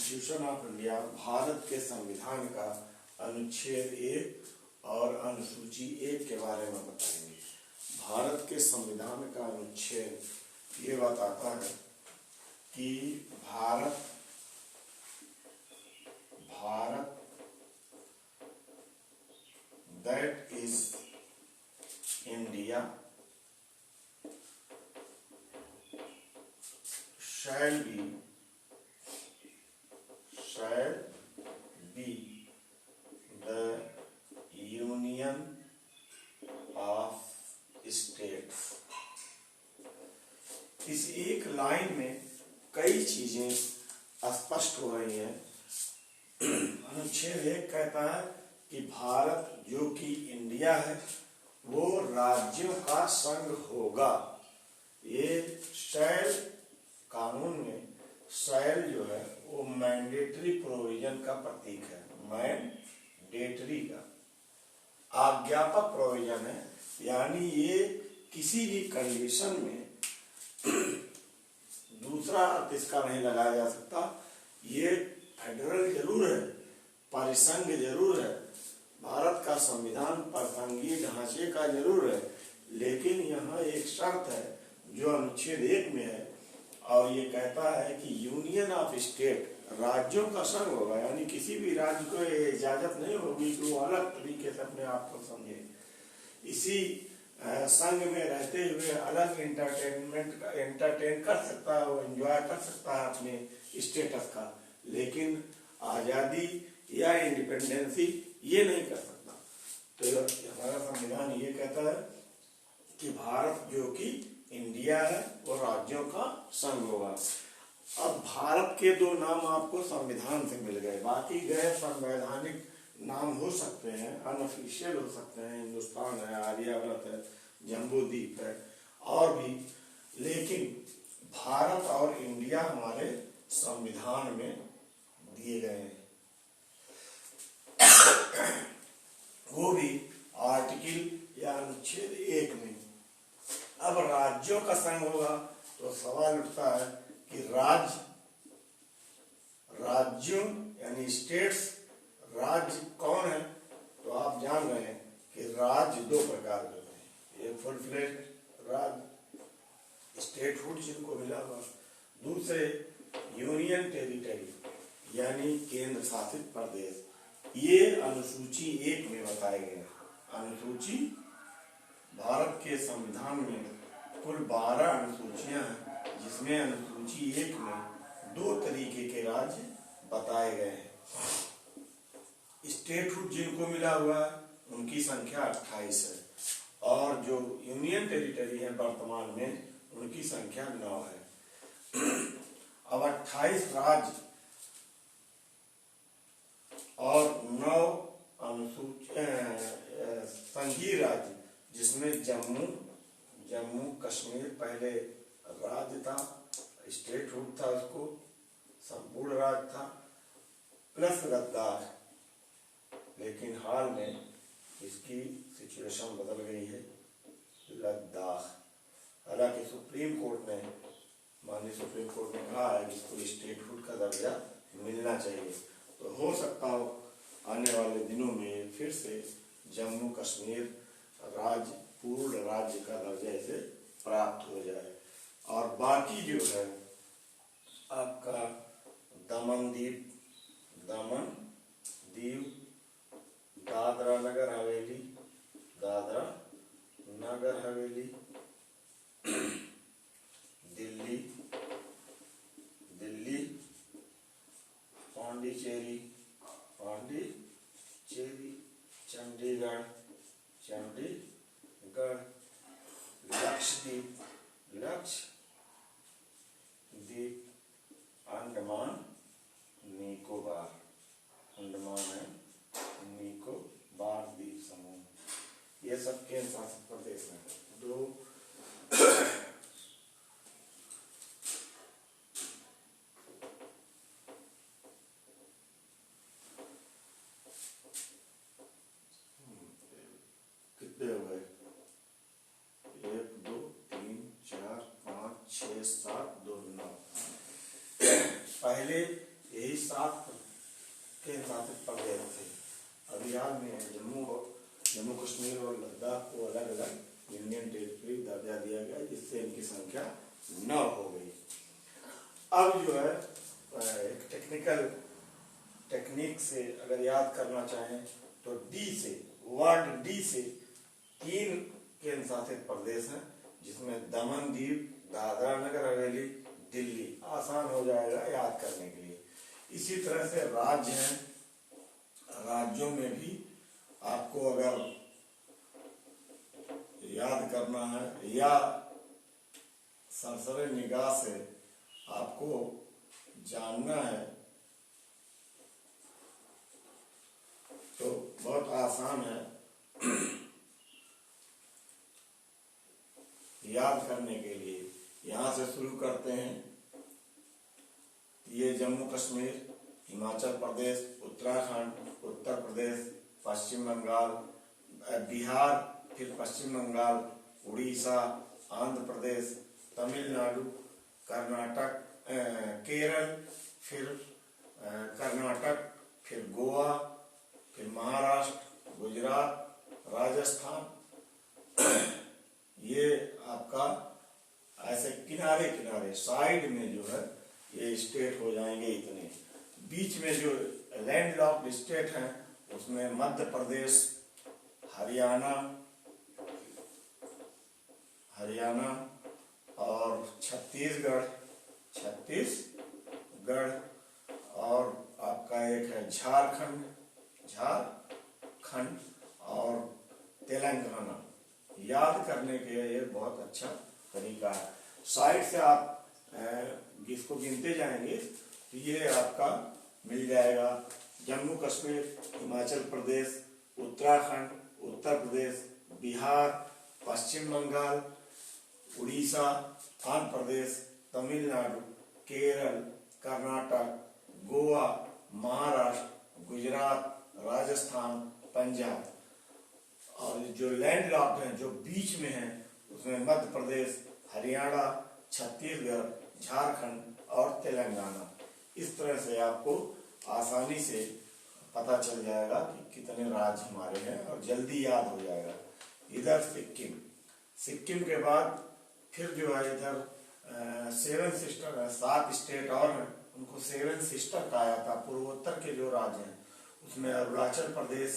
Constitution of India Bharat के संविधान का अनुच्छेद 1 और अनुसूची 1 के बारे में बताएंगे। भारत के संविधान का अनुच्छेद ये बताता है कि Bharat that is India shall be the union of states। इस एक लाइन में कई चीजें स्पष्ट हो रही हैं। अनुच्छेद 1 कहता है कि भारत जो कि इंडिया है वो राज्यों का संघ होगा। ये शैल कानून में शैल जो है वो मैंडेटरी प्रोविजन का प्रतीक है। मैंडेटरी का आज्ञापक प्रोविजन है, यानी ये किसी भी कंडीशन में दूसरा अर्थ इसका नहीं लगाया जा सकता। ये फेडरल जरूर है, परिसंघ जरूर है, भारत का संविधान परिसंघीय ढांचे का जरूर है, लेकिन यहाँ एक शर्त है जो अनुच्छेद 1 में है और ये कहता है कि यूनियन ऑफ स्टेट, राज्यों का संघ होगा, यानी किसी भी राज्य को इजाजत नहीं होगी कि वो अलग तरीके से अपने आप को समझे। इसी संघ में रहते हुए अलग एंटरटेन कर सकता है, वो एंजॉय कर सकता है अपने स्टेटस का, लेकिन आजादी या इंडिपेंडेंसी ये नहीं कर सकता। तो हमारा संविधान ये कहता है कि भारत जो कि इंडिया है वो राज्यों का संघ होगा। अब भारत के 2 नाम आपको संविधान से मिल गए, बाकी गैर संवैधानिक नाम हो सकते हैं, अनऑफिशियल हो सकते हैं, हिंदुस्तान है, आर्यावर्त है, जम्बूद्वीप है और भी, लेकिन भारत और इंडिया हमारे संविधान में दिए गए हैं। वो भी आर्टिकल या अनुच्छेद 1 में। अब राज्यों का संघ होगा तो सवाल उठता है कि राज्यों यानी स्टेट्स, राज्य कौन है? तो आप जान रहे हैं कि राज्य 2 प्रकार के होते हैं। एक फुल फ्लेज्ड राज्य, स्टेटहुड जिनको मिला हुआ, दूसरे यूनियन टेरिटरी यानी केंद्र शासित प्रदेश। ये अनुसूची 1 में बताए गए। अनुसूची भारत के संविधान में कुल 12 अनुसूचियां हैं, जिसमें अनुसूची 1 में 2 तरीके के राज्य बताए गए हैं। स्टेटहुड जिनको मिला हुआ है उनकी संख्या 28 है और जो यूनियन टेरिटरी है वर्तमान में उनकी संख्या 9 है। अब 28 राज्य और 9 संघीय राज्य, जिसमें जम्मू कश्मीर पहले राज्य था, स्टेटहुड था, उसको संपूर्ण राज्य था, प्लस लद्दाख, लेकिन हाल में इसकी सिचुएशन बदल गई है, लद्दाख। हालांकि माननीय सुप्रीम कोर्ट ने कहा है कि इसको स्टेटहुड का दर्जा मिलना चाहिए, तो हो सकता हो आने वाले दिनों में फिर से जम्मू कश्मीर राज्य पूर्ण राज्य का दर्जा इसे प्राप्त हो जाए। और बाकी जो है आपका दमन दीव, दादरा नगर हवेली, दिल्ली, पांडिचेरी, चंडीगढ़, लक्षद्वीप, अंडमान निकोबार द्वीप समूह, ये सब केंद्र शासित प्रदेश हैं। कितने हो गए? 1 2 3 4 5 6 7 2 9। पहले यही 7 केंद्र शासित प्रदेश थे। अभी हाल में जम्मू कश्मीर और लद्दाख को अलग अलग यूनियन टेरिटरी दर्जा दिया गया, जिससे इनकी संख्या 9 हो गई। अब जो है एक टेक्निक से अगर याद करना चाहें तो वर्ड डी से 3 केंद्र शासित प्रदेश हैं, जिसमें दमन दीव, दादरा नगर हवेली, दिल्ली आसान हो जाएगा याद करने के लिए। इसी तरह से राज्य हैं, राज्यों में भी आपको अगर याद करना है या सरसरे निगाह से आपको जानना है तो बहुत आसान है याद करने के लिए। यहां से शुरू करते हैं। ये जम्मू कश्मीर, हिमाचल प्रदेश, उत्तराखंड, उत्तर प्रदेश, पश्चिम बंगाल, बिहार, फिर पश्चिम बंगाल, उड़ीसा, आंध्र प्रदेश, तमिलनाडु, कर्नाटक, केरल, फिर कर्नाटक, फिर गोवा, फिर महाराष्ट्र, गुजरात, राजस्थान। ये आपका ऐसे किनारे किनारे साइड में जो है ये स्टेट हो जाएंगे इतने। बीच में जो लैंडलॉक्ड स्टेट हैं उसमें मध्य प्रदेश, हरियाणा और छत्तीसगढ़ और आपका एक है झारखंड और तेलंगाना। याद करने के लिए बहुत अच्छा तरीका है। साइड से आप इसको गिनते जाएंगे तो ये आपका मिल जाएगा जम्मू कश्मीर, हिमाचल प्रदेश, उत्तराखंड, उत्तर प्रदेश, बिहार, पश्चिम बंगाल, उड़ीसा, आंध्र प्रदेश, तमिलनाडु, केरल, कर्नाटक, गोवा, महाराष्ट्र, गुजरात, राजस्थान, पंजाब। और जो लैंडलॉक्ड हैं, जो बीच में हैं, उसमें मध्य प्रदेश, हरियाणा, छत्तीसगढ़, झारखंड और तेलंगाना। इस तरह से आपको आसानी से पता चल जाएगा कि कितने राज्य हमारे हैं और जल्दी याद हो जाएगा। इधर सिक्किम के बाद फिर जो है इधर 7 सिस्टर है, 7 स्टेट और हैं, उनको 7 सिस्टर कहा जाता। पूर्वोत्तर के जो राज्य हैं उसमें अरुणाचल प्रदेश,